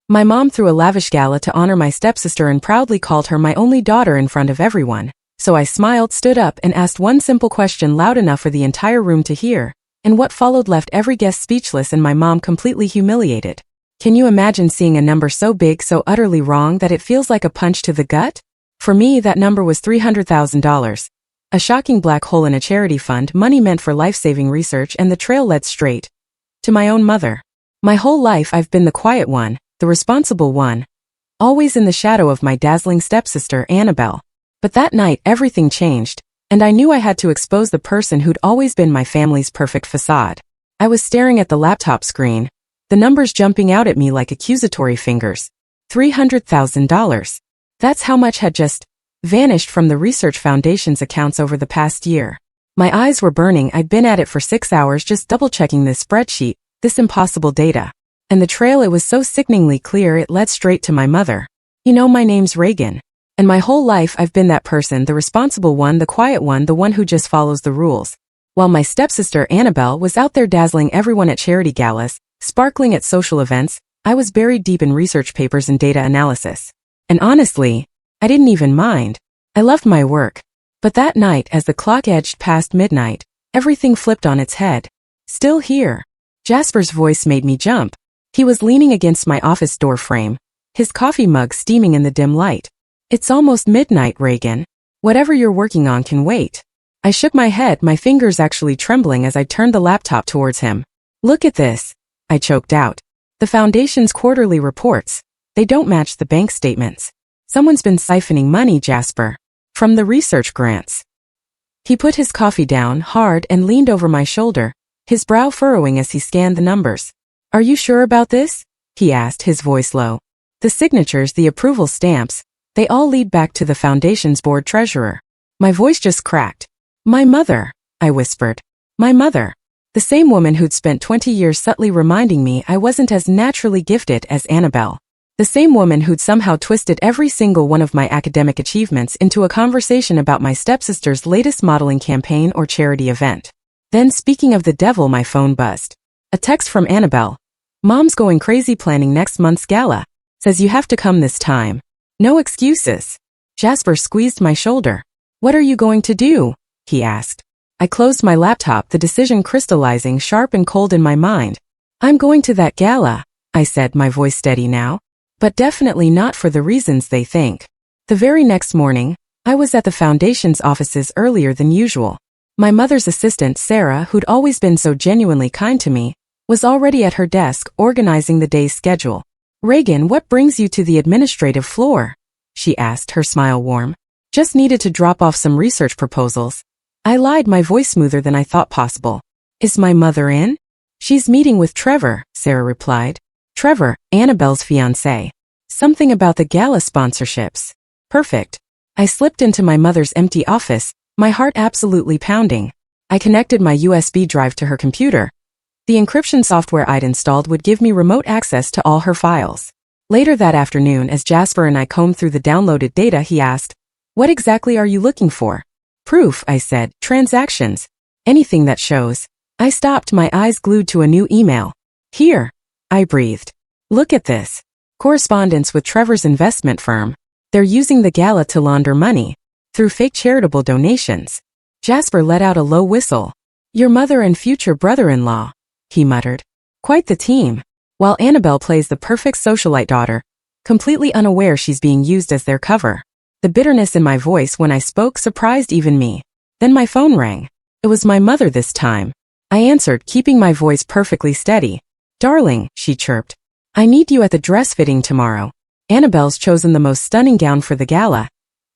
My mom threw a lavish gala to honor my stepsister and proudly called her my only daughter in front of everyone. So I smiled, stood up, and asked one simple question loud enough for the entire room to hear. And what followed left every guest speechless and my mom completely humiliated. Can you imagine seeing a number so big, so utterly wrong that it feels like a punch to the gut? For me, that number was $300,000. A shocking black hole in a charity fund, money meant for life-saving research, and the trail led straight to my own mother. My whole life I've been the quiet one, the responsible one, always in the shadow of my dazzling stepsister Annabelle. But that night everything changed, and I knew I had to expose the person who'd always been my family's perfect facade. I was staring at the laptop screen, the numbers jumping out at me like accusatory fingers. $300,000. That's how much had just vanished from the Research Foundation's accounts over the past year. My eyes were burning. I'd been at it for 6 hours just double-checking this spreadsheet, this impossible data. And the trail, it was so sickeningly clear, it led straight to my mother. You know, my name's Reagan. And my whole life I've been that person, the responsible one, the quiet one, the one who just follows the rules. While my stepsister Annabelle was out there dazzling everyone at charity galas, sparkling at social events, I was buried deep in research papers and data analysis. And honestly, I didn't even mind. I loved my work. But that night, as the clock edged past midnight, everything flipped on its head. Still here. Jasper's voice made me jump. He was leaning against my office door frame, his coffee mug steaming in the dim light. It's almost midnight, Reagan. Whatever you're working on can wait. I shook my head, my fingers actually trembling as I turned the laptop towards him. Look at this, I choked out. The Foundation's quarterly reports. They don't match the bank statements. Someone's been siphoning money, Jasper. From the research grants. He put his coffee down hard and leaned over my shoulder, his brow furrowing as he scanned the numbers. Are you sure about this? He asked, his voice low. The signatures, the approval stamps, they all lead back to the Foundation's board treasurer. My voice just cracked. My mother, I whispered. My mother. The same woman who'd spent 20 years subtly reminding me I wasn't as naturally gifted as Annabelle. The same woman who'd somehow twisted every single one of my academic achievements into a conversation about my stepsister's latest modeling campaign or charity event. Then, speaking of the devil, my phone buzzed. A text from Annabelle. Mom's going crazy planning next month's gala. Says you have to come this time. No excuses. Jasper squeezed my shoulder. What are you going to do? He asked. I closed my laptop, the decision crystallizing sharp and cold in my mind. I'm going to that gala, I said, my voice steady now. But definitely not for the reasons they think. The very next morning, I was at the Foundation's offices earlier than usual. My mother's assistant, Sarah, who'd always been so genuinely kind to me, was already at her desk organizing the day's schedule. Reagan, what brings you to the administrative floor? She asked, her smile warm. Just needed to drop off some research proposals. I lied, my voice smoother than I thought possible. Is my mother in? She's meeting with Trevor, Sarah replied. Trevor, Annabelle's fiancé. Something about the gala sponsorships. Perfect. I slipped into my mother's empty office, my heart absolutely pounding. I connected my USB drive to her computer. The encryption software I'd installed would give me remote access to all her files. Later that afternoon, as Jasper and I combed through the downloaded data, he asked, What exactly are you looking for? Proof, I said. Transactions. Anything that shows. I stopped, my eyes glued to a new email. Here. I breathed. Look at this. Correspondence with Trevor's investment firm. They're using the gala to launder money. Through fake charitable donations. Jasper let out a low whistle. Your mother and future brother-in-law, he muttered. Quite the team. While Annabelle plays the perfect socialite daughter, completely unaware she's being used as their cover. The bitterness in my voice when I spoke surprised even me. Then my phone rang. It was my mother this time. I answered, keeping my voice perfectly steady. Darling, she chirped. I need you at the dress fitting tomorrow. Annabelle's chosen the most stunning gown for the gala,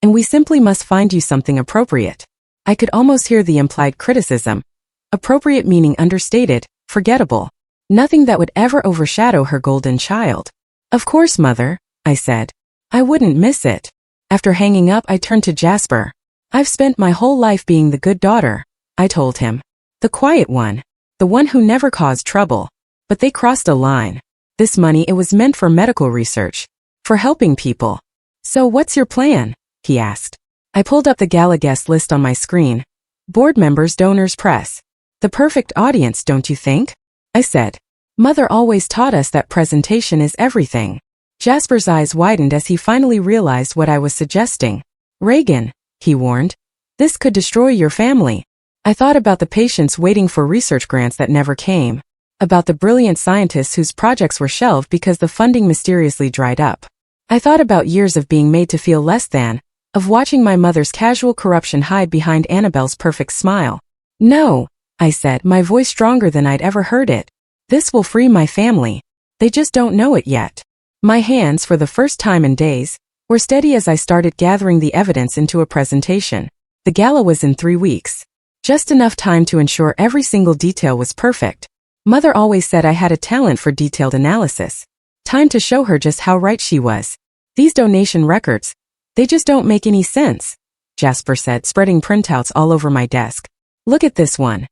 and we simply must find you something appropriate. I could almost hear the implied criticism. Appropriate meaning understated, forgettable. Nothing that would ever overshadow her golden child. Of course, Mother, I said. I wouldn't miss it. After hanging up, I turned to Jasper. I've spent my whole life being the good daughter, I told him. The quiet one. The one who never caused trouble. But they crossed a line. This money, it was meant for medical research. For helping people. So what's your plan? He asked. I pulled up the gala guest list on my screen. Board members, donors, press. The perfect audience, don't you think? I said. Mother always taught us that presentation is everything. Jasper's eyes widened as he finally realized what I was suggesting. Reagan, he warned. This could destroy your family. I thought about the patients waiting for research grants that never came. About the brilliant scientists whose projects were shelved because the funding mysteriously dried up. I thought about years of being made to feel less than, of watching my mother's casual corruption hide behind Annabelle's perfect smile. No, I said, my voice stronger than I'd ever heard it. This will free my family. They just don't know it yet. My hands, for the first time in days, were steady as I started gathering the evidence into a presentation. The gala was in 3 weeks. Just enough time to ensure every single detail was perfect. Mother always said I had a talent for detailed analysis. Time to show her just how right she was. These donation records, they just don't make any sense, Jasper said, spreading printouts all over my desk. Look at this one.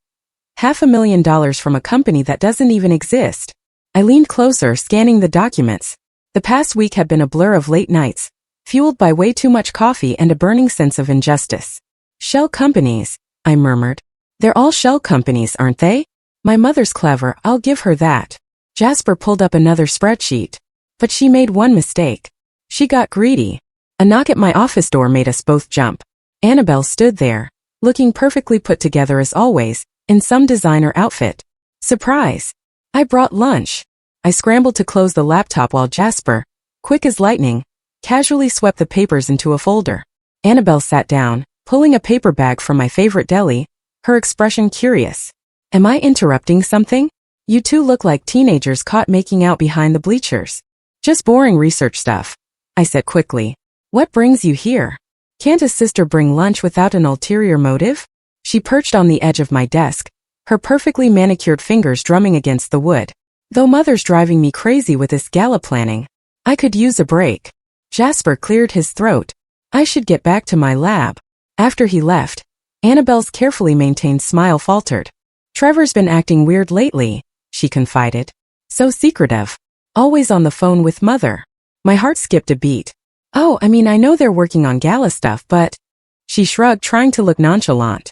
$500,000 from a company that doesn't even exist. I leaned closer, scanning the documents. The past week had been a blur of late nights, fueled by way too much coffee and a burning sense of injustice. Shell companies, I murmured. They're all shell companies, aren't they? My mother's clever, I'll give her that. Jasper pulled up another spreadsheet. But she made one mistake. She got greedy. A knock at my office door made us both jump. Annabelle stood there, looking perfectly put together as always, in some designer outfit. Surprise! I brought lunch. I scrambled to close the laptop while Jasper, quick as lightning, casually swept the papers into a folder. Annabelle sat down, pulling a paper bag from my favorite deli, her expression curious. Am I interrupting something? You two look like teenagers caught making out behind the bleachers. Just boring research stuff, I said quickly. What brings you here? Can't a sister bring lunch without an ulterior motive? She perched on the edge of my desk, her perfectly manicured fingers drumming against the wood. Though Mother's driving me crazy with this gala planning, I could use a break. Jasper cleared his throat. I should get back to my lab. After he left, Annabelle's carefully maintained smile faltered. Trevor's been acting weird lately, she confided. So secretive. Always on the phone with Mother. My heart skipped a beat. Oh, I mean, I know they're working on gala stuff, but... She shrugged, trying to look nonchalant.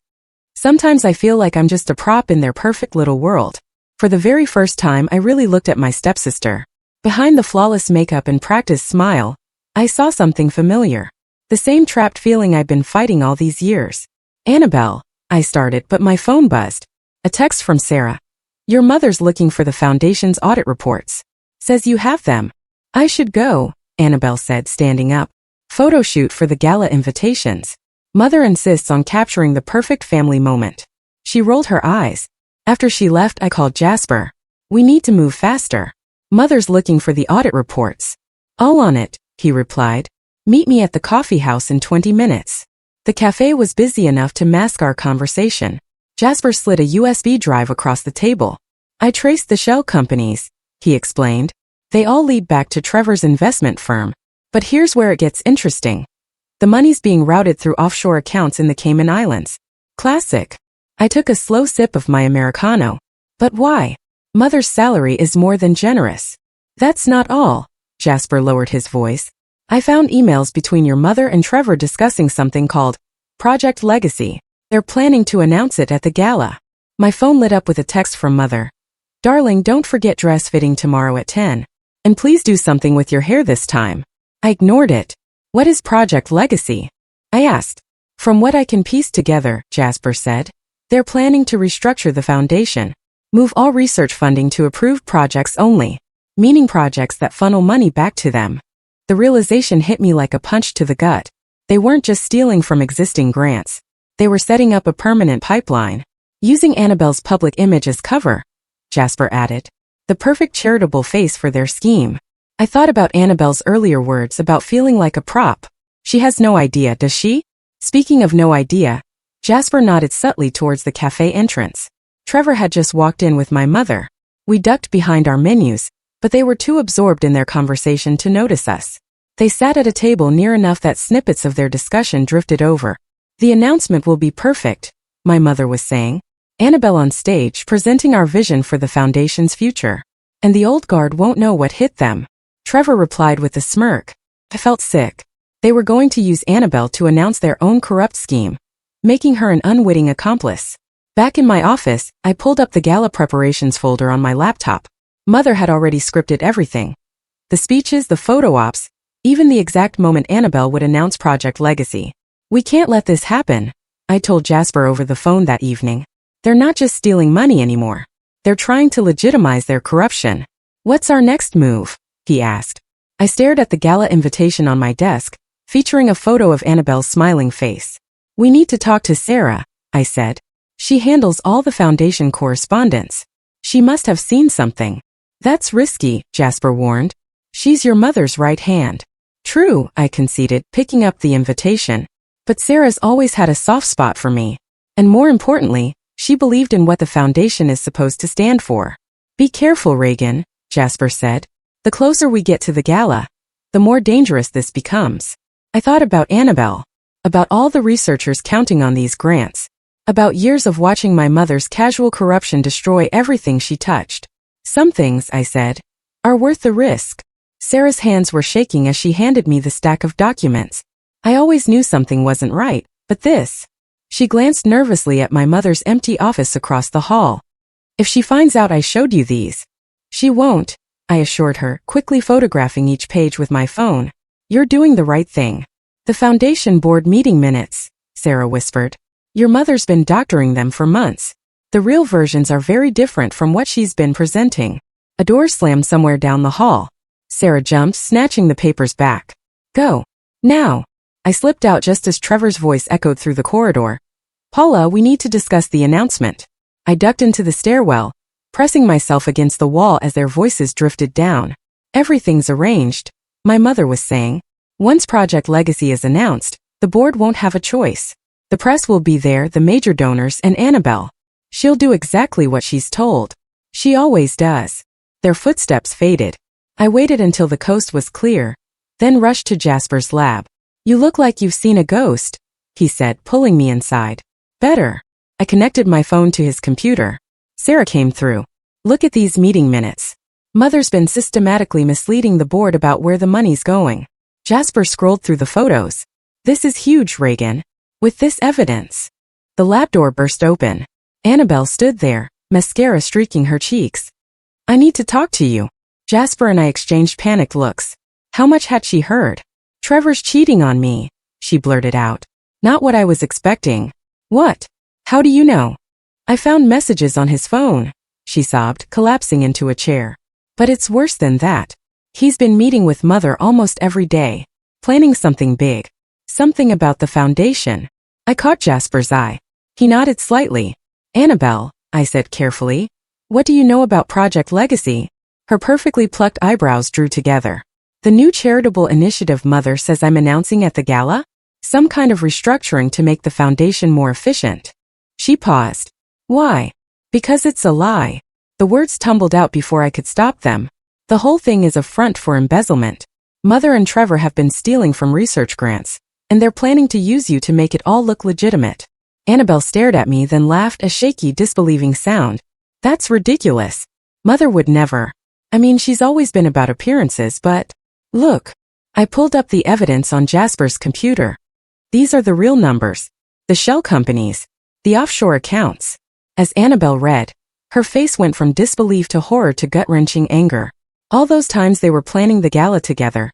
Sometimes I feel like I'm just a prop in their perfect little world. For the very first time, I really looked at my stepsister. Behind the flawless makeup and practiced smile, I saw something familiar. The same trapped feeling I've been fighting all these years. Annabelle, I started, but my phone buzzed. A text from Sarah. Your mother's looking for the foundation's audit reports. Says you have them. I should go, Annabelle said, standing up. Photo shoot for the gala invitations. Mother insists on capturing the perfect family moment. She rolled her eyes. After she left, I called Jasper. We need to move faster. Mother's looking for the audit reports. All on it, he replied. Meet me at the coffee house in 20 minutes. The cafe was busy enough to mask our conversation. Jasper slid a USB drive across the table. I traced the shell companies, he explained. They all lead back to Trevor's investment firm. But here's where it gets interesting. The money's being routed through offshore accounts in the Cayman Islands. Classic. I took a slow sip of my Americano. But why? Mother's salary is more than generous. That's not all, Jasper lowered his voice. I found emails between your mother and Trevor discussing something called Project Legacy. They're planning to announce it at the gala. My phone lit up with a text from Mother. Darling, don't forget dress fitting tomorrow at 10. And please do something with your hair this time. I ignored it. What is Project Legacy? I asked. From what I can piece together, Jasper said, they're planning to restructure the foundation. Move all research funding to approved projects only. Meaning projects that funnel money back to them. The realization hit me like a punch to the gut. They weren't just stealing from existing grants. They were setting up a permanent pipeline. Using Annabelle's public image as cover, Jasper added. The perfect charitable face for their scheme. I thought about Annabelle's earlier words about feeling like a prop. She has no idea, does she? Speaking of no idea, Jasper nodded subtly towards the cafe entrance. Trevor had just walked in with my mother. We ducked behind our menus, but they were too absorbed in their conversation to notice us. They sat at a table near enough that snippets of their discussion drifted over. The announcement will be perfect, my mother was saying. Annabelle on stage presenting our vision for the foundation's future. And the old guard won't know what hit them. Trevor replied with a smirk. I felt sick. They were going to use Annabelle to announce their own corrupt scheme, making her an unwitting accomplice. Back in my office, I pulled up the gala preparations folder on my laptop. Mother had already scripted everything. The speeches, the photo ops, even the exact moment Annabelle would announce Project Legacy. We can't let this happen, I told Jasper over the phone that evening. They're not just stealing money anymore. They're trying to legitimize their corruption. What's our next move? He asked. I stared at the gala invitation on my desk, featuring a photo of Annabelle's smiling face. We need to talk to Sarah, I said. She handles all the foundation correspondence. She must have seen something. That's risky, Jasper warned. She's your mother's right hand. True, I conceded, picking up the invitation. But Sarah's always had a soft spot for me. And more importantly, she believed in what the foundation is supposed to stand for. Be careful, Reagan, Jasper said. The closer we get to the gala, the more dangerous this becomes. I thought about Annabelle, about all the researchers counting on these grants, about years of watching my mother's casual corruption destroy everything she touched. Some things, I said, are worth the risk. Sarah's hands were shaking as she handed me the stack of documents. I always knew something wasn't right, but this. She glanced nervously at my mother's empty office across the hall. If she finds out I showed you these. She won't, I assured her, quickly photographing each page with my phone. You're doing the right thing. The foundation board meeting minutes, Sarah whispered. Your mother's been doctoring them for months. The real versions are very different from what she's been presenting. A door slammed somewhere down the hall. Sarah jumped, snatching the papers back. Go. Now. I slipped out just as Trevor's voice echoed through the corridor. Paula, we need to discuss the announcement. I ducked into the stairwell, pressing myself against the wall as their voices drifted down. Everything's arranged, my mother was saying. Once Project Legacy is announced, the board won't have a choice. The press will be there, the major donors, and Annabelle. She'll do exactly what she's told. She always does. Their footsteps faded. I waited until the coast was clear, then rushed to Jasper's lab. You look like you've seen a ghost, he said, pulling me inside. Better. I connected my phone to his computer. Sarah came through. Look at these meeting minutes. Mother's been systematically misleading the board about where the money's going. Jasper scrolled through the photos. This is huge, Reagan. With this evidence. The lab door burst open. Annabelle stood there, mascara streaking her cheeks. I need to talk to you. Jasper and I exchanged panicked looks. How much had she heard? Trevor's cheating on me, she blurted out. Not what I was expecting. What? How do you know? I found messages on his phone, she sobbed, collapsing into a chair. But it's worse than that. He's been meeting with Mother almost every day, planning something big. Something about the foundation. I caught Jasper's eye. He nodded slightly. Annabelle, I said carefully. What do you know about Project Legacy? Her perfectly plucked eyebrows drew together. The new charitable initiative Mother says I'm announcing at the gala? Some kind of restructuring to make the foundation more efficient. She paused. Why? Because it's a lie. The words tumbled out before I could stop them. The whole thing is a front for embezzlement. Mother and Trevor have been stealing from research grants, and they're planning to use you to make it all look legitimate. Annabelle stared at me, then laughed, a shaky, disbelieving sound. That's ridiculous. Mother would never. I mean, she's always been about appearances, but... Look. I pulled up the evidence on Jasper's computer. These are the real numbers. The shell companies. The offshore accounts. As Annabelle read, her face went from disbelief to horror to gut-wrenching anger. All those times they were planning the gala together.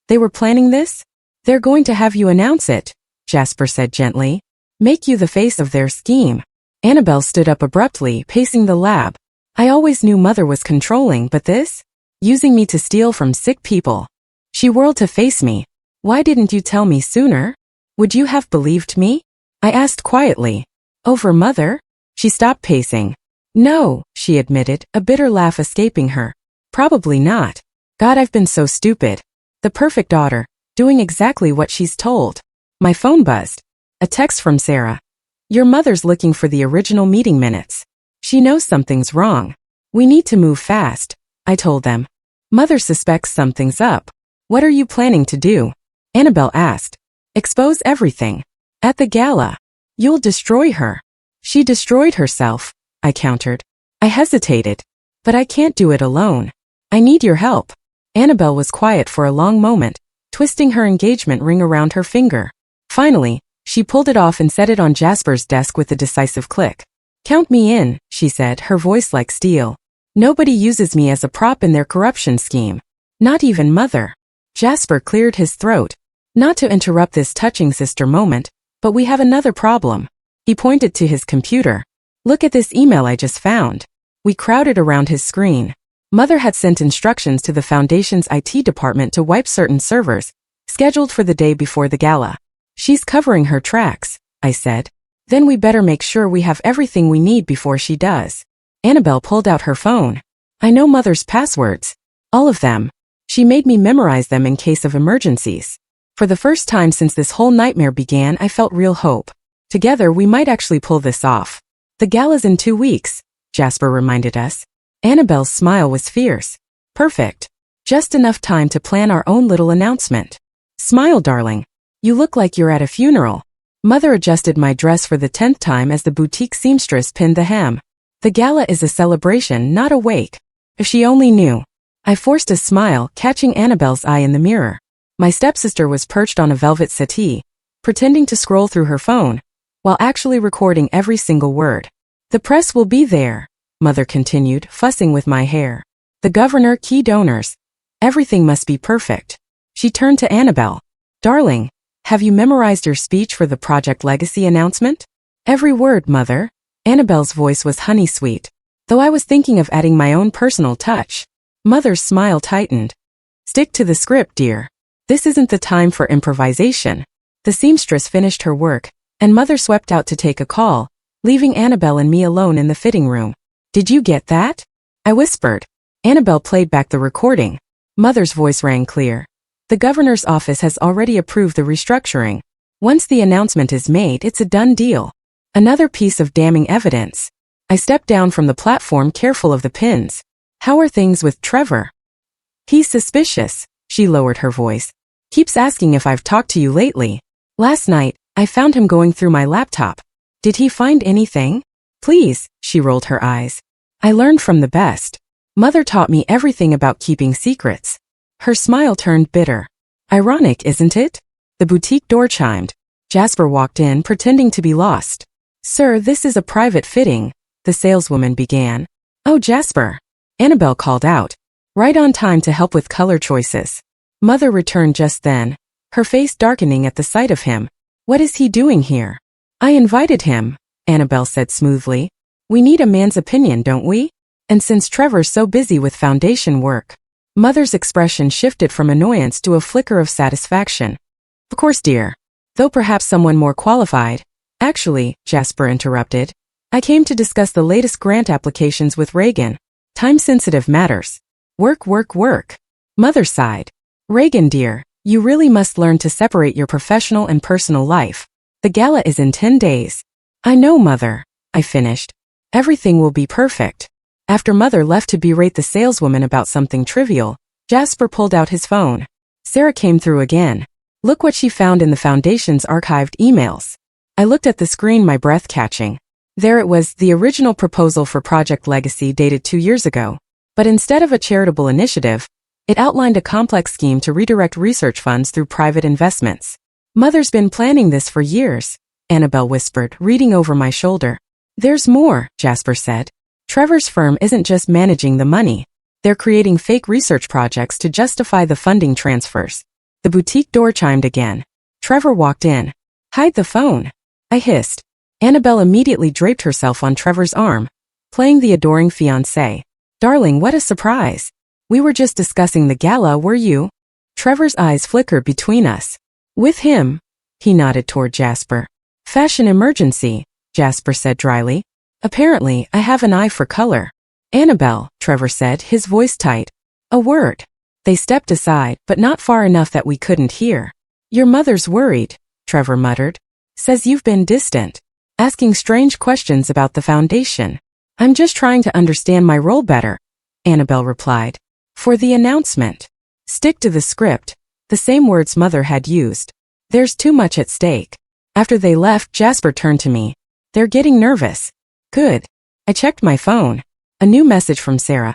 They were planning this? They're going to have you announce it, Jasper said gently. Make you the face of their scheme. Annabelle stood up abruptly, pacing the lab. I always knew Mother was controlling, but this? Using me to steal from sick people. She whirled to face me. Why didn't you tell me sooner? Would you have believed me? I asked quietly. Over Mother? She stopped pacing. No, she admitted, a bitter laugh escaping her. Probably not. God, I've been so stupid. The perfect daughter, doing exactly what she's told. My phone buzzed. A text from Sarah. Your mother's looking for the original meeting minutes. She knows something's wrong. We need to move fast, I told them. Mother suspects something's up. What are you planning to do? Annabelle asked. Expose everything. At the gala. You'll destroy her. She destroyed herself, I countered. I hesitated. But I can't do it alone. I need your help. Annabelle was quiet for a long moment, twisting her engagement ring around her finger. Finally, she pulled it off and set it on Jasper's desk with a decisive click. Count me in, she said, her voice like steel. Nobody uses me as a prop in their corruption scheme. Not even mother. Jasper cleared his throat. Not to interrupt this touching sister moment, but we have another problem. He pointed to his computer. Look at this email I just found. We crowded around his screen. Mother had sent instructions to the foundation's IT department to wipe certain servers, scheduled for the day before the gala. She's covering her tracks, I said. Then we better make sure we have everything we need before she does. Annabelle pulled out her phone. I know Mother's passwords. All of them. She made me memorize them in case of emergencies. For the first time since this whole nightmare began, I felt real hope. Together we might actually pull this off. The gala's in 2 weeks, Jasper reminded us. Annabelle's smile was fierce. Perfect. Just enough time to plan our own little announcement. Smile, darling. You look like you're at a funeral. Mother adjusted my dress for the 10th time as the boutique seamstress pinned the hem. The gala is a celebration, not a wake. If she only knew. I forced a smile, catching Annabelle's eye in the mirror. My stepsister was perched on a velvet settee, pretending to scroll through her phone, while actually recording every single word. The press will be there, Mother continued, fussing with my hair. The governor, key donors. Everything must be perfect. She turned to Annabelle. Darling, have you memorized your speech for the Project Legacy announcement? Every word, Mother. Annabelle's voice was honey-sweet, though I was thinking of adding my own personal touch. Mother's smile tightened. Stick to the script, dear. This isn't the time for improvisation. The seamstress finished her work, and Mother swept out to take a call, leaving Annabelle and me alone in the fitting room. Did you get that? I whispered. Annabelle played back the recording. Mother's voice rang clear. The governor's office has already approved the restructuring. Once the announcement is made, it's a done deal. Another piece of damning evidence. I stepped down from the platform, careful of the pins. How are things with Trevor? He's suspicious, she lowered her voice. Keeps asking if I've talked to you lately. Last night, I found him going through my laptop. Did he find anything? Please, she rolled her eyes. I learned from the best. Mother taught me everything about keeping secrets. Her smile turned bitter. Ironic, isn't it? The boutique door chimed. Jasper walked in, pretending to be lost. Sir, this is a private fitting, the saleswoman began. Oh, Jasper. Annabelle called out. Right on time to help with color choices. Mother returned just then, her face darkening at the sight of him. What is he doing here? I invited him, Annabelle said smoothly. We need a man's opinion, don't we? And since Trevor's so busy with foundation work. Mother's expression shifted from annoyance to a flicker of satisfaction. Of course, dear. Though perhaps someone more qualified. Actually, Jasper interrupted. I came to discuss the latest grant applications with Reagan. Time-sensitive matters. Work, work, work. Mother sighed. Reagan, dear, you really must learn to separate your professional and personal life. The gala is in 10 days. I know, Mother, I finished. Everything will be perfect. After Mother left to berate the saleswoman about something trivial, Jasper pulled out his phone. Sarah came through again. Look what she found in the foundation's archived emails. I looked at the screen, my breath catching. There it was, the original proposal for Project Legacy dated 2 years ago. But instead of a charitable initiative, it outlined a complex scheme to redirect research funds through private investments. Mother's been planning this for years, Annabelle whispered, reading over my shoulder. There's more, Jasper said. Trevor's firm isn't just managing the money. They're creating fake research projects to justify the funding transfers. The boutique door chimed again. Trevor walked in. Hide the phone, I hissed. Annabelle immediately draped herself on Trevor's arm, playing the adoring fiancé. Darling, what a surprise. We were just discussing the gala, were you? Trevor's eyes flickered between us. With him? He nodded toward Jasper. Fashion emergency, Jasper said dryly. Apparently, I have an eye for color. Annabelle, Trevor said, his voice tight. A word. They stepped aside, but not far enough that we couldn't hear. Your mother's worried, Trevor muttered. Says you've been distant, asking strange questions about the foundation. I'm just trying to understand my role better, Annabelle replied. For the announcement. Stick to the script, the same words Mother had used. There's too much at stake. After they left, Jasper turned to me. They're getting nervous. Good. I checked my phone. A new message from Sarah.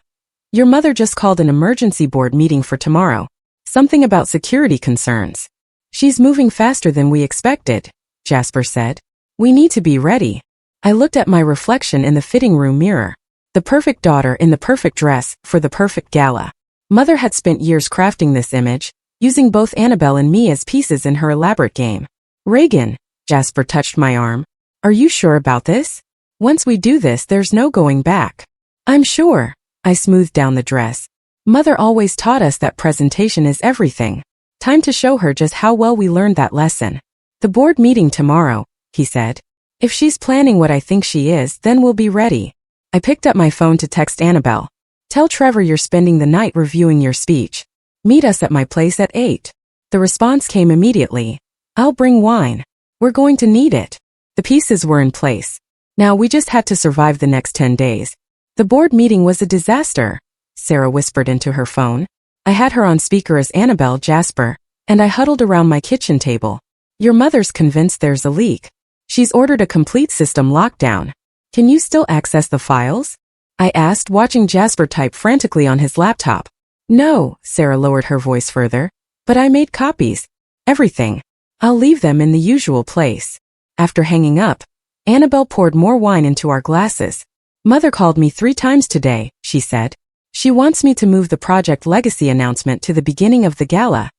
Your mother just called an emergency board meeting for tomorrow. Something about security concerns. She's moving faster than we expected, Jasper said. We need to be ready. I looked at my reflection in the fitting room mirror. The perfect daughter in the perfect dress for the perfect gala. Mother had spent years crafting this image, using both Annabelle and me as pieces in her elaborate game. Reagan, Jasper touched my arm. Are you sure about this? Once we do this, there's no going back. I'm sure. I smoothed down the dress. Mother always taught us that presentation is everything. Time to show her just how well we learned that lesson. The board meeting tomorrow, he said. If she's planning what I think she is, then we'll be ready. I picked up my phone to text Annabelle. Tell Trevor you're spending the night reviewing your speech. Meet us at my place at 8. The response came immediately. I'll bring wine. We're going to need it. The pieces were in place. Now we just had to survive the next 10 days. The board meeting was a disaster, Sarah whispered into her phone. I had her on speaker as Annabelle, Jasper, and I huddled around my kitchen table. Your mother's convinced there's a leak. She's ordered a complete system lockdown. Can you still access the files? I asked, watching Jasper type frantically on his laptop. No, Sarah lowered her voice further. But I made copies. Everything. I'll leave them in the usual place. After hanging up, Annabelle poured more wine into our glasses. Mother called me 3 times today, she said. She wants me to move the Project Legacy announcement to the beginning of the gala,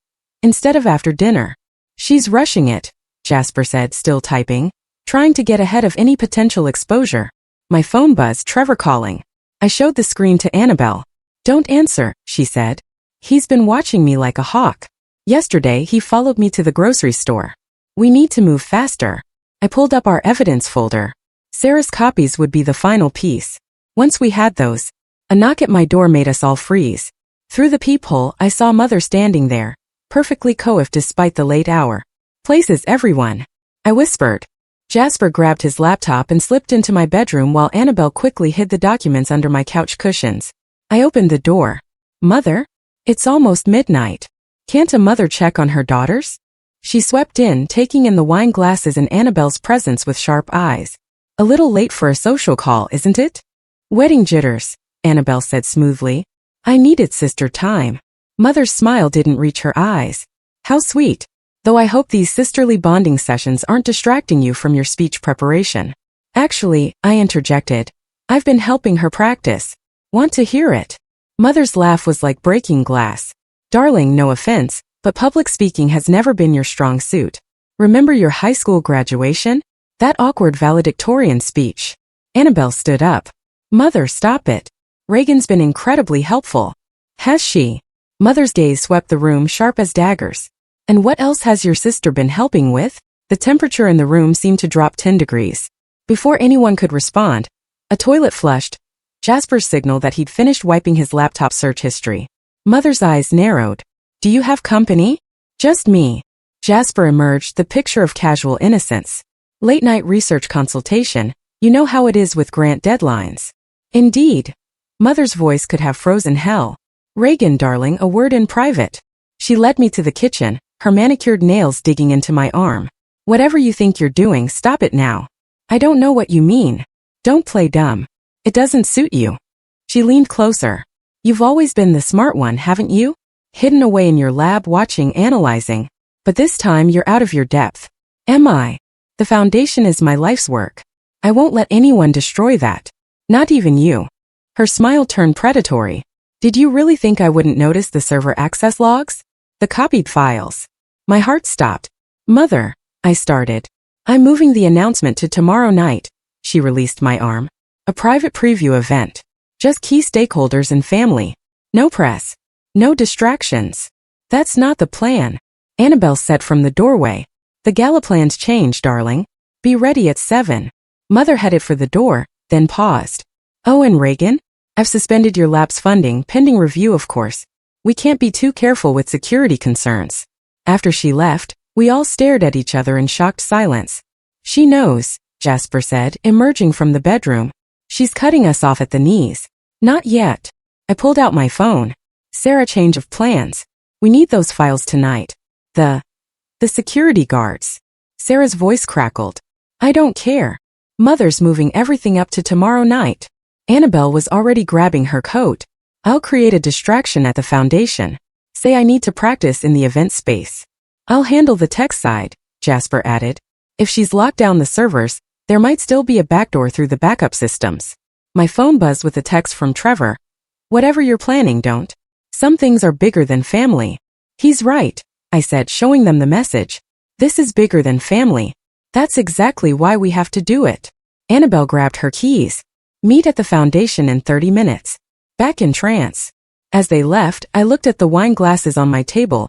instead of after dinner. She's rushing it, Jasper said, still typing, trying to get ahead of any potential exposure. My phone buzzed, Trevor calling. I showed the screen to Annabelle. Don't answer, she said. He's been watching me like a hawk. Yesterday, he followed me to the grocery store. We need to move faster. I pulled up our evidence folder. Sarah's copies would be the final piece. Once we had those, a knock at my door made us all freeze. Through the peephole, I saw Mother standing there, perfectly coiffed despite the late hour. Places everyone, I whispered. Jasper grabbed his laptop and slipped into my bedroom while Annabelle quickly hid the documents under my couch cushions. I opened the door. Mother? It's almost midnight. Can't a mother check on her daughters? She swept in, taking in the wine glasses and Annabelle's presence with sharp eyes. A little late for a social call, isn't it? Wedding jitters, Annabelle said smoothly. I needed sister time. Mother's smile didn't reach her eyes. How sweet. Though I hope these sisterly bonding sessions aren't distracting you from your speech preparation. Actually, I interjected. I've been helping her practice. Want to hear it? Mother's laugh was like breaking glass. Darling, no offense, but public speaking has never been your strong suit. Remember your high school graduation? That awkward valedictorian speech. Annabelle stood up. Mother, stop it. Reagan's been incredibly helpful. Has she? Mother's gaze swept the room sharp as daggers. And what else has your sister been helping with? The temperature in the room seemed to drop 10 degrees. Before anyone could respond, a toilet flushed. Jasper signaled that he'd finished wiping his laptop search history. Mother's eyes narrowed. Do you have company? Just me. Jasper emerged, the picture of casual innocence. Late-night research consultation. You know how it is with grant deadlines. Indeed. Mother's voice could have frozen hell. Reagan, darling, a word in private. She led me to the kitchen, her manicured nails digging into my arm. Whatever you think you're doing, stop it now. I don't know what you mean. Don't play dumb. It doesn't suit you. She leaned closer. You've always been the smart one, haven't you? Hidden away in your lab watching, analyzing. But this time you're out of your depth. Am I? The foundation is my life's work. I won't let anyone destroy that. Not even you. Her smile turned predatory. Did you really think I wouldn't notice the server access logs? The copied files. My heart stopped. Mother, I started. I'm moving the announcement to tomorrow night. She released my arm. A private preview event. Just key stakeholders and family. No press. No distractions. That's not the plan. Annabelle said from the doorway. The gala plans change, darling. Be ready at 7. Mother headed for the door, then paused. Oh, and Reagan? I've suspended your lab's funding, pending review of course. We can't be too careful with security concerns. After she left, we all stared at each other in shocked silence. She knows, Jasper said, emerging from the bedroom. She's cutting us off at the knees. Not yet. I pulled out my phone. Sarah, change of plans. We need those files tonight. The security guards. Sarah's voice crackled. I don't care. Mother's moving everything up to tomorrow night. Annabelle was already grabbing her coat. I'll create a distraction at the foundation. Say I need to practice in the event space. I'll handle the tech side, Jasper added. If she's locked down the servers, there might still be a backdoor through the backup systems. My phone buzzed with a text from Trevor. Whatever you're planning, don't Some things are bigger than family. He's right, I said, showing them the message. This is bigger than family. That's exactly why we have to do it. Annabelle grabbed her keys. Meet at the foundation in 30 minutes. Back in trance. As they left, I looked at the wine glasses on my table.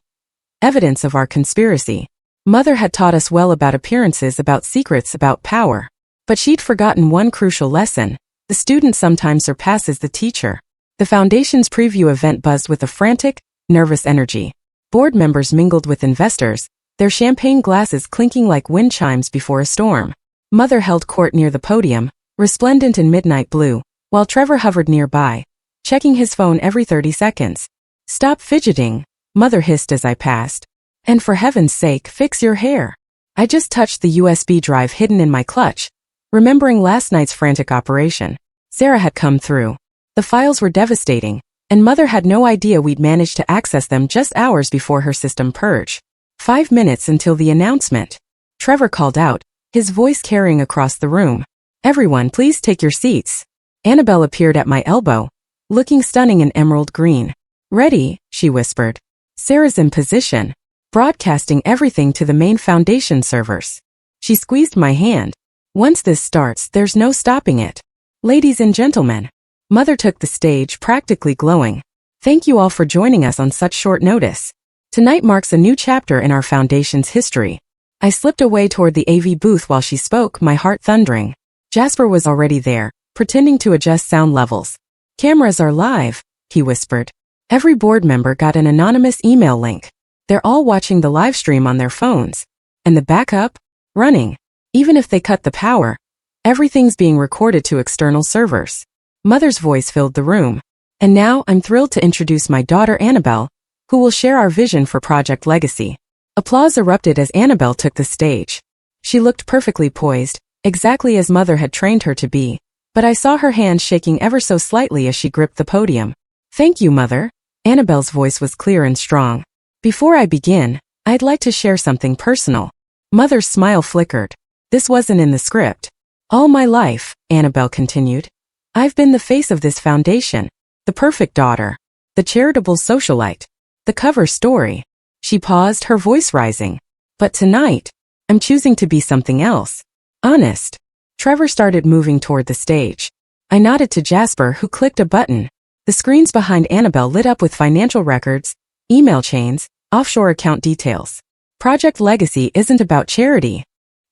Evidence of our conspiracy. Mother had taught us well about appearances, about secrets, about power. But she'd forgotten one crucial lesson. The student sometimes surpasses the teacher. The foundation's preview event buzzed with a frantic, nervous energy. Board members mingled with investors, their champagne glasses clinking like wind chimes before a storm. Mother held court near the podium, resplendent in midnight blue, while Trevor hovered nearby, checking his phone every 30 seconds. Stop fidgeting, Mother hissed as I passed. And for heaven's sake, fix your hair. I just touched the USB drive hidden in my clutch, remembering last night's frantic operation. Sarah had come through. The files were devastating, and Mother had no idea we'd managed to access them just hours before her system purge. 5 minutes until the announcement. Trevor called out, his voice carrying across the room. Everyone, please take your seats. Annabelle appeared at my elbow, looking stunning in emerald green. Ready, she whispered. Sarah's in position, broadcasting everything to the main foundation servers. She squeezed my hand. Once this starts, there's no stopping it. Ladies and gentlemen. Mother took the stage, practically glowing. Thank you all for joining us on such short notice. Tonight marks a new chapter in our foundation's history. I slipped away toward the AV booth while she spoke, my heart thundering. Jasper was already there, pretending to adjust sound levels. Cameras are live, he whispered. Every board member got an anonymous email link. They're all watching the live stream on their phones. And the backup? Running. Even if they cut the power, everything's being recorded to external servers. Mother's voice filled the room. And now I'm thrilled to introduce my daughter Annabelle, who will share our vision for Project Legacy. Applause erupted as Annabelle took the stage. She looked perfectly poised, exactly as Mother had trained her to be, but I saw her hands shaking ever so slightly as she gripped the podium. Thank you, Mother. Annabelle's voice was clear and strong. Before I begin, I'd like to share something personal. Mother's smile flickered. This wasn't in the script. All my life, Annabelle continued, I've been the face of this foundation, the perfect daughter, the charitable socialite, the cover story. She paused, her voice rising. But tonight, I'm choosing to be something else. Honest. Trevor started moving toward the stage. I nodded to Jasper, who clicked a button. The screens behind Annabelle lit up with financial records, email chains, offshore account details. Project Legacy isn't about charity.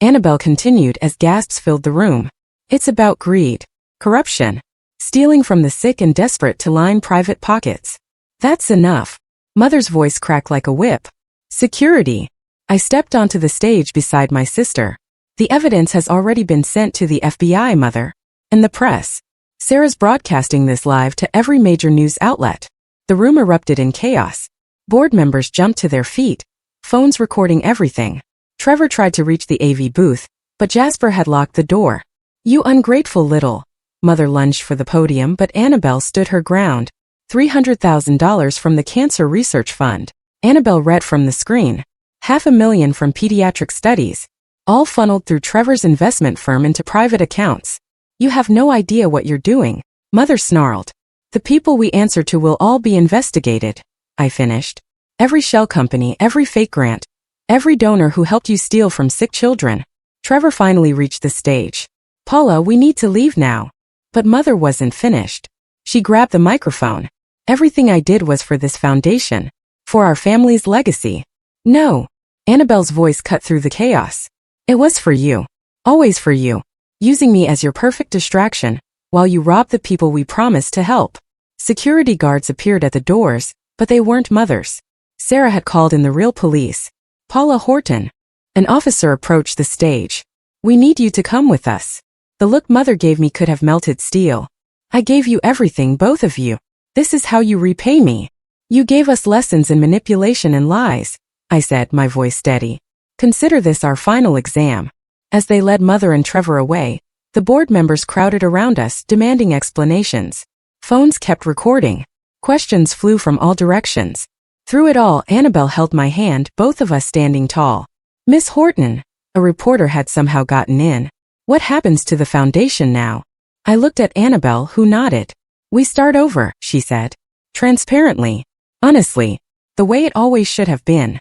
Annabelle continued as gasps filled the room. It's about greed, corruption, stealing from the sick and desperate to line private pockets. That's enough. Mother's voice cracked like a whip. Security. I stepped onto the stage beside my sister. The evidence has already been sent to the FBI, Mother. And the press. Sarah's broadcasting this live to every major news outlet. The room erupted in chaos. Board members jumped to their feet, phones recording everything. Trevor tried to reach the AV booth, but Jasper had locked the door. You ungrateful little. Mother lunged for the podium, but Annabelle stood her ground. $300,000 from the Cancer Research Fund. Annabelle read from the screen. $500,000 from pediatric studies. All funneled through Trevor's investment firm into private accounts. You have no idea what you're doing, Mother snarled. The people we answer to will all be investigated, I finished. Every shell company, every fake grant, every donor who helped you steal from sick children. Trevor finally reached the stage. Paula, we need to leave now. But Mother wasn't finished. She grabbed the microphone. Everything I did was for this foundation. For our family's legacy. No. Annabelle's voice cut through the chaos. It was for you. Always for you. Using me as your perfect distraction, while you robbed the people we promised to help. Security guards appeared at the doors, but they weren't Mother's. Sarah had called in the real police. Paula Horton. An officer approached the stage. We need you to come with us. The look Mother gave me could have melted steel. I gave you everything, both of you. This is how you repay me. You gave us lessons in manipulation and lies, I said, my voice steady. Consider this our final exam. As they led Mother and Trevor away, the board members crowded around us, demanding explanations. Phones kept recording. Questions flew from all directions. Through it all, Annabelle held my hand, both of us standing tall. Miss Horton, a reporter had somehow gotten in. What happens to the foundation now? I looked at Annabelle, who nodded. We start over, she said. Transparently. Honestly, the way it always should have been.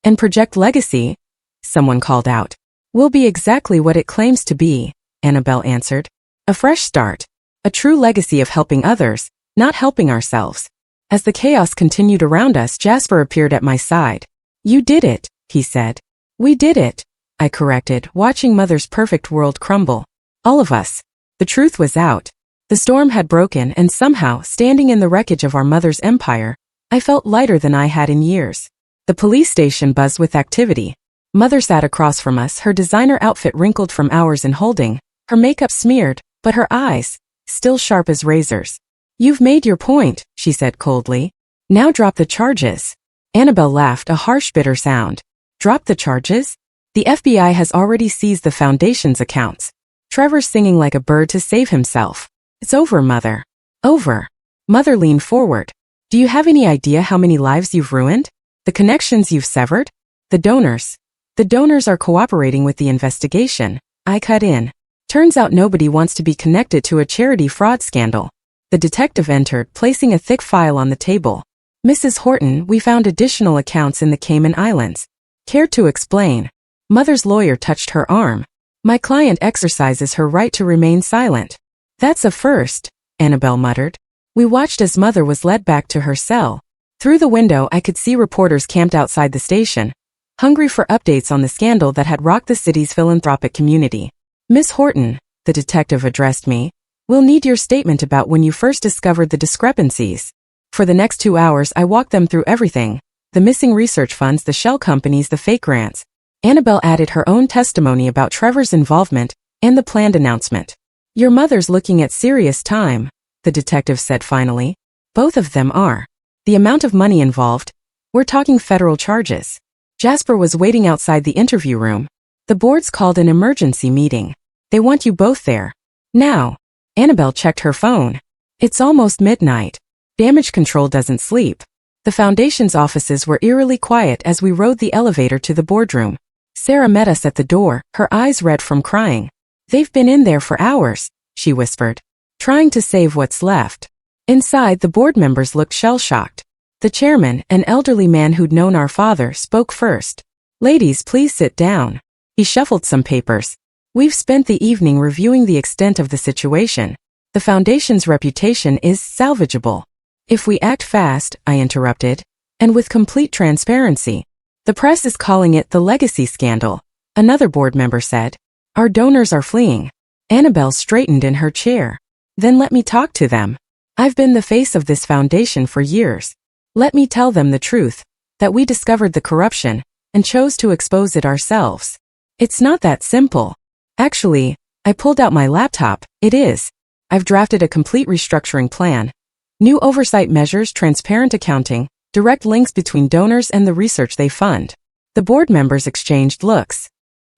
And Project Legacy? Someone called out. Will be exactly what it claims to be, Annabelle answered. A fresh start. A true legacy of helping others, not helping ourselves. As the chaos continued around us, Jasper appeared at my side. You did it, he said. We did it, I corrected, watching Mother's perfect world crumble. All of us. The truth was out. The storm had broken, and somehow, standing in the wreckage of our mother's empire, I felt lighter than I had in years. The police station buzzed with activity. Mother sat across from us, her designer outfit wrinkled from hours in holding, her makeup smeared, but her eyes, still sharp as razors. You've made your point, she said coldly. Now drop the charges. Annabelle laughed, a harsh, bitter sound. Drop the charges? The FBI has already seized the Foundation's accounts. Trevor's singing like a bird to save himself. It's over, Mother. Over. Mother leaned forward. Do you have any idea how many lives you've ruined? The connections you've severed? The donors. The donors are cooperating with the investigation. I cut in. Turns out nobody wants to be connected to a charity fraud scandal. The detective entered, placing a thick file on the table. Mrs. Horton, we found additional accounts in the Cayman Islands. Care to explain? Mother's lawyer touched her arm. My client exercises her right to remain silent. That's a first, Annabelle muttered. We watched as Mother was led back to her cell. Through the window I could see reporters camped outside the station, hungry for updates on the scandal that had rocked the city's philanthropic community. Miss Horton, the detective addressed me, we'll need your statement about when you first discovered the discrepancies. For the next 2 hours I walked them through everything, the missing research funds, the shell companies, the fake grants. Annabelle added her own testimony about Trevor's involvement and the planned announcement. Your mother's looking at serious time, the detective said finally. Both of them are. The amount of money involved, we're talking federal charges. Jasper was waiting outside the interview room. The board's called an emergency meeting. They want you both there. Now. Annabelle checked her phone. It's almost midnight. Damage control doesn't sleep. The Foundation's offices were eerily quiet as we rode the elevator to the boardroom. Sarah met us at the door, her eyes red from crying. They've been in there for hours, she whispered, trying to save what's left. Inside, the board members looked shell-shocked. The chairman, an elderly man who'd known our father, spoke first. Ladies, please sit down. He shuffled some papers. We've spent the evening reviewing the extent of the situation. The Foundation's reputation is salvageable. If we act fast, I interrupted, and with complete transparency. The press is calling it the legacy scandal, another board member said. Our donors are fleeing. Annabelle straightened in her chair. Then let me talk to them. I've been the face of this foundation for years. Let me tell them the truth, that we discovered the corruption and chose to expose it ourselves. It's not that simple. Actually, I pulled out my laptop. It is. I've drafted a complete restructuring plan. New oversight measures, transparent accounting, direct links between donors and the research they fund. The board members exchanged looks.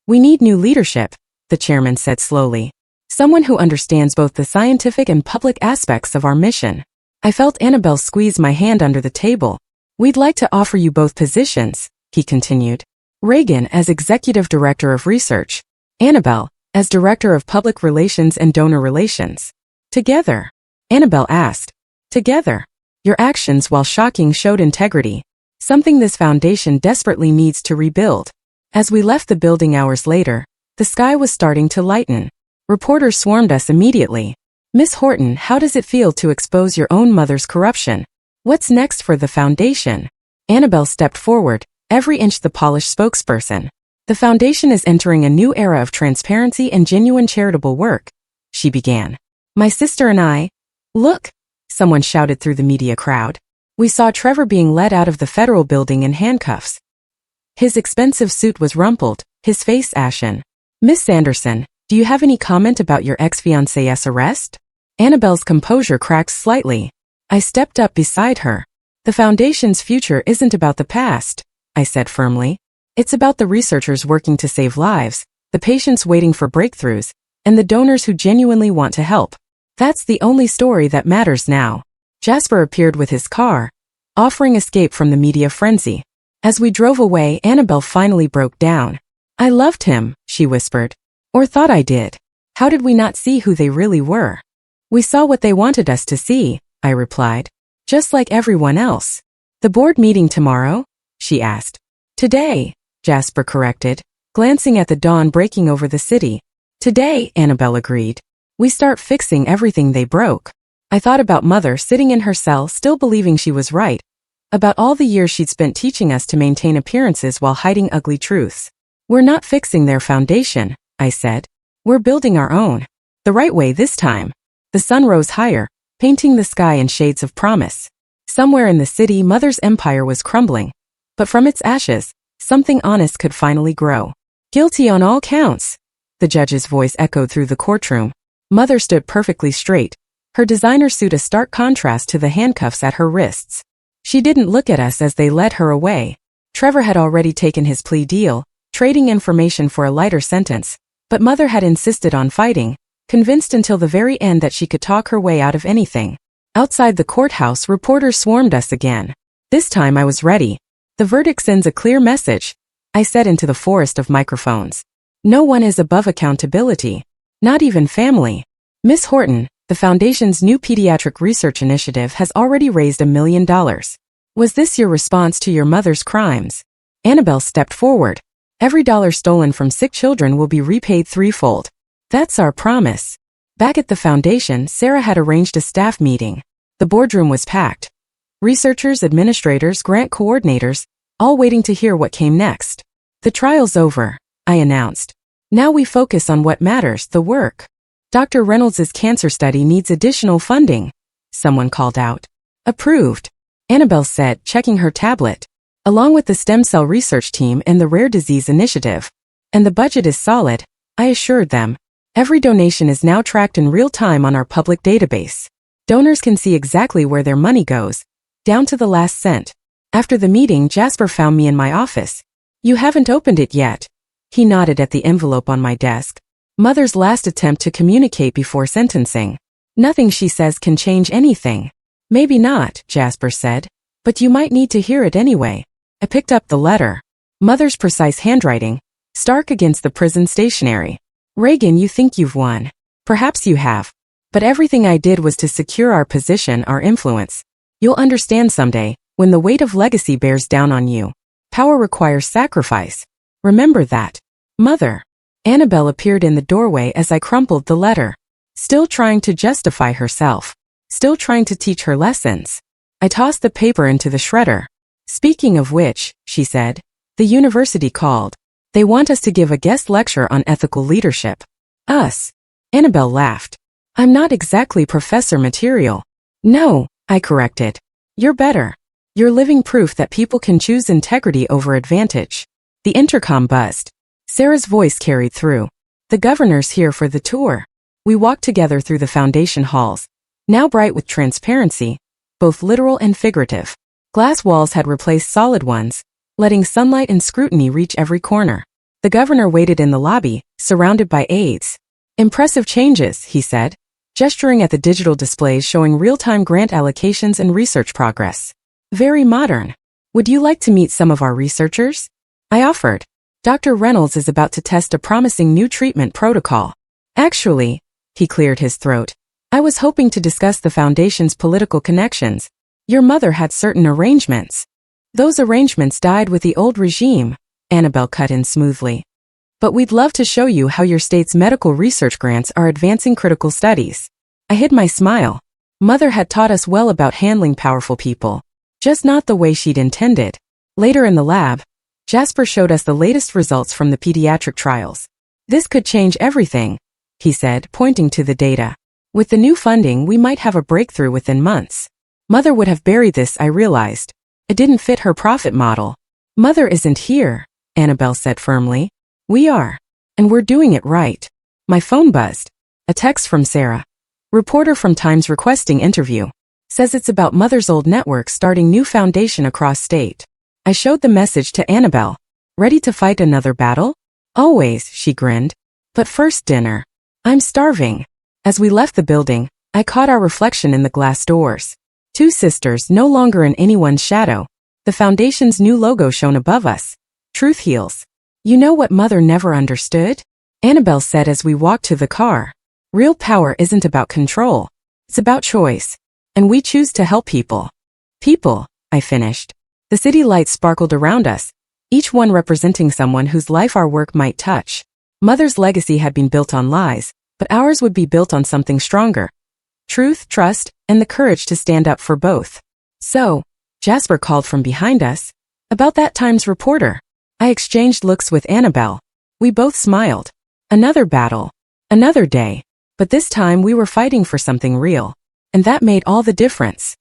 We need new leadership, the chairman said slowly. Someone who understands both the scientific and public aspects of our mission. I felt Annabelle squeeze my hand under the table. We'd like to offer you both positions, he continued. Reagan as Executive Director of Research. Annabelle as Director of Public Relations and Donor Relations. Together? Annabelle asked. Together. Your actions, while shocking, showed integrity. Something this foundation desperately needs to rebuild. As we left the building hours later, the sky was starting to lighten. Reporters swarmed us immediately. Miss Horton, how does it feel to expose your own mother's corruption? What's next for the foundation? Annabelle stepped forward, every inch the polished spokesperson. The foundation is entering a new era of transparency and genuine charitable work, she began. My sister and I. Look, someone shouted through the media crowd. We saw Trevor being led out of the federal building in handcuffs. His expensive suit was rumpled, his face ashen. Miss Sanderson, do you have any comment about your ex-fiancé's arrest? Annabelle's composure cracked slightly. I stepped up beside her. The foundation's future isn't about the past, I said firmly. It's about the researchers working to save lives, the patients waiting for breakthroughs, and the donors who genuinely want to help. That's the only story that matters now. Jasper appeared with his car, offering escape from the media frenzy. As we drove away, Annabelle finally broke down. I loved him, she whispered. Or thought I did. How did we not see who they really were? We saw what they wanted us to see, I replied. Just like everyone else. The board meeting tomorrow? She asked. Today, Jasper corrected, glancing at the dawn breaking over the city. Today, Annabelle agreed. We start fixing everything they broke. I thought about Mother sitting in her cell still believing she was right, about all the years she'd spent teaching us to maintain appearances while hiding ugly truths. We're not fixing their foundation, I said. We're building our own. The right way this time. The sun rose higher, painting the sky in shades of promise. Somewhere in the city, Mother's empire was crumbling. But from its ashes, something honest could finally grow. Guilty on all counts. The judge's voice echoed through the courtroom. Mother stood perfectly straight, her designer suit a stark contrast to the handcuffs at her wrists. She didn't look at us as they led her away. Trevor had already taken his plea deal, trading information for a lighter sentence, but Mother had insisted on fighting, convinced until the very end that she could talk her way out of anything. Outside the courthouse, reporters swarmed us again. This time I was ready. The verdict sends a clear message, I said into the forest of microphones. No one is above accountability. Not even family. Miss Horton, the Foundation's new pediatric research initiative has already raised $1 million. Was this your response to your mother's crimes? Annabelle stepped forward. Every dollar stolen from sick children will be repaid threefold. That's our promise. Back at the Foundation, Sarah had arranged a staff meeting. The boardroom was packed. Researchers, administrators, grant coordinators, all waiting to hear what came next. The trial's over, I announced. Now we focus on what matters, the work. Dr. Reynolds' cancer study needs additional funding, someone called out. Approved, Annabelle said, checking her tablet. Along with the stem cell research team and the rare disease initiative. And the budget is solid, I assured them. Every donation is now tracked in real time on our public database. Donors can see exactly where their money goes, down to the last cent. After the meeting, Jasper found me in my office. You haven't opened it yet. He nodded at the envelope on my desk. Mother's last attempt to communicate before sentencing. Nothing she says can change anything. Maybe not, Jasper said. But you might need to hear it anyway. I picked up the letter. Mother's precise handwriting, stark against the prison stationery. Reagan, you think you've won. Perhaps you have. But everything I did was to secure our position, our influence. You'll understand someday, when the weight of legacy bears down on you. Power requires sacrifice. Remember that. Mother. Annabelle appeared in the doorway as I crumpled the letter. Still trying to justify herself. Still trying to teach her lessons. I tossed the paper into the shredder. Speaking of which, she said, the university called. They want us to give a guest lecture on ethical leadership. Us. Annabelle laughed. I'm not exactly professor material. No, I corrected. You're better. You're living proof that people can choose integrity over advantage. The intercom buzzed. Sarah's voice carried through. The governor's here for the tour. We walked together through the Foundation halls, now bright with transparency, both literal and figurative. Glass walls had replaced solid ones, letting sunlight and scrutiny reach every corner. The governor waited in the lobby, surrounded by aides. Impressive changes, he said, gesturing at the digital displays showing real-time grant allocations and research progress. Very modern. Would you like to meet some of our researchers? I offered. Dr. Reynolds is about to test a promising new treatment protocol. Actually, he cleared his throat, I was hoping to discuss the Foundation's political connections. Your mother had certain arrangements. Those arrangements died with the old regime, Annabelle cut in smoothly. But we'd love to show you how your state's medical research grants are advancing critical studies. I hid my smile. Mother had taught us well about handling powerful people. Just not the way she'd intended. Later in the lab, Jasper showed us the latest results from the pediatric trials. This could change everything, he said, pointing to the data. With the new funding, we might have a breakthrough within months. Mother would have buried this, I realized. It didn't fit her profit model. Mother isn't here, Annabelle said firmly. We are. And we're doing it right. My phone buzzed. A text from Sarah. Reporter from Times requesting interview. Says it's about Mother's old network starting new foundation across state. I showed the message to Annabelle. Ready to fight another battle? Always, she grinned. But first dinner. I'm starving. As we left the building, I caught our reflection in the glass doors. Two sisters no longer in anyone's shadow. The Foundation's new logo shone above us. Truth heals. You know what Mother never understood? Annabelle said as we walked to the car. Real power isn't about control. It's about choice. And we choose to help people. People, I finished. The city lights sparkled around us, each one representing someone whose life our work might touch. Mother's legacy had been built on lies, but ours would be built on something stronger. Truth, trust, and the courage to stand up for both. So, Jasper called from behind us. About that Times reporter. I exchanged looks with Annabelle. We both smiled. Another battle. Another day. But this time we were fighting for something real. And that made all the difference.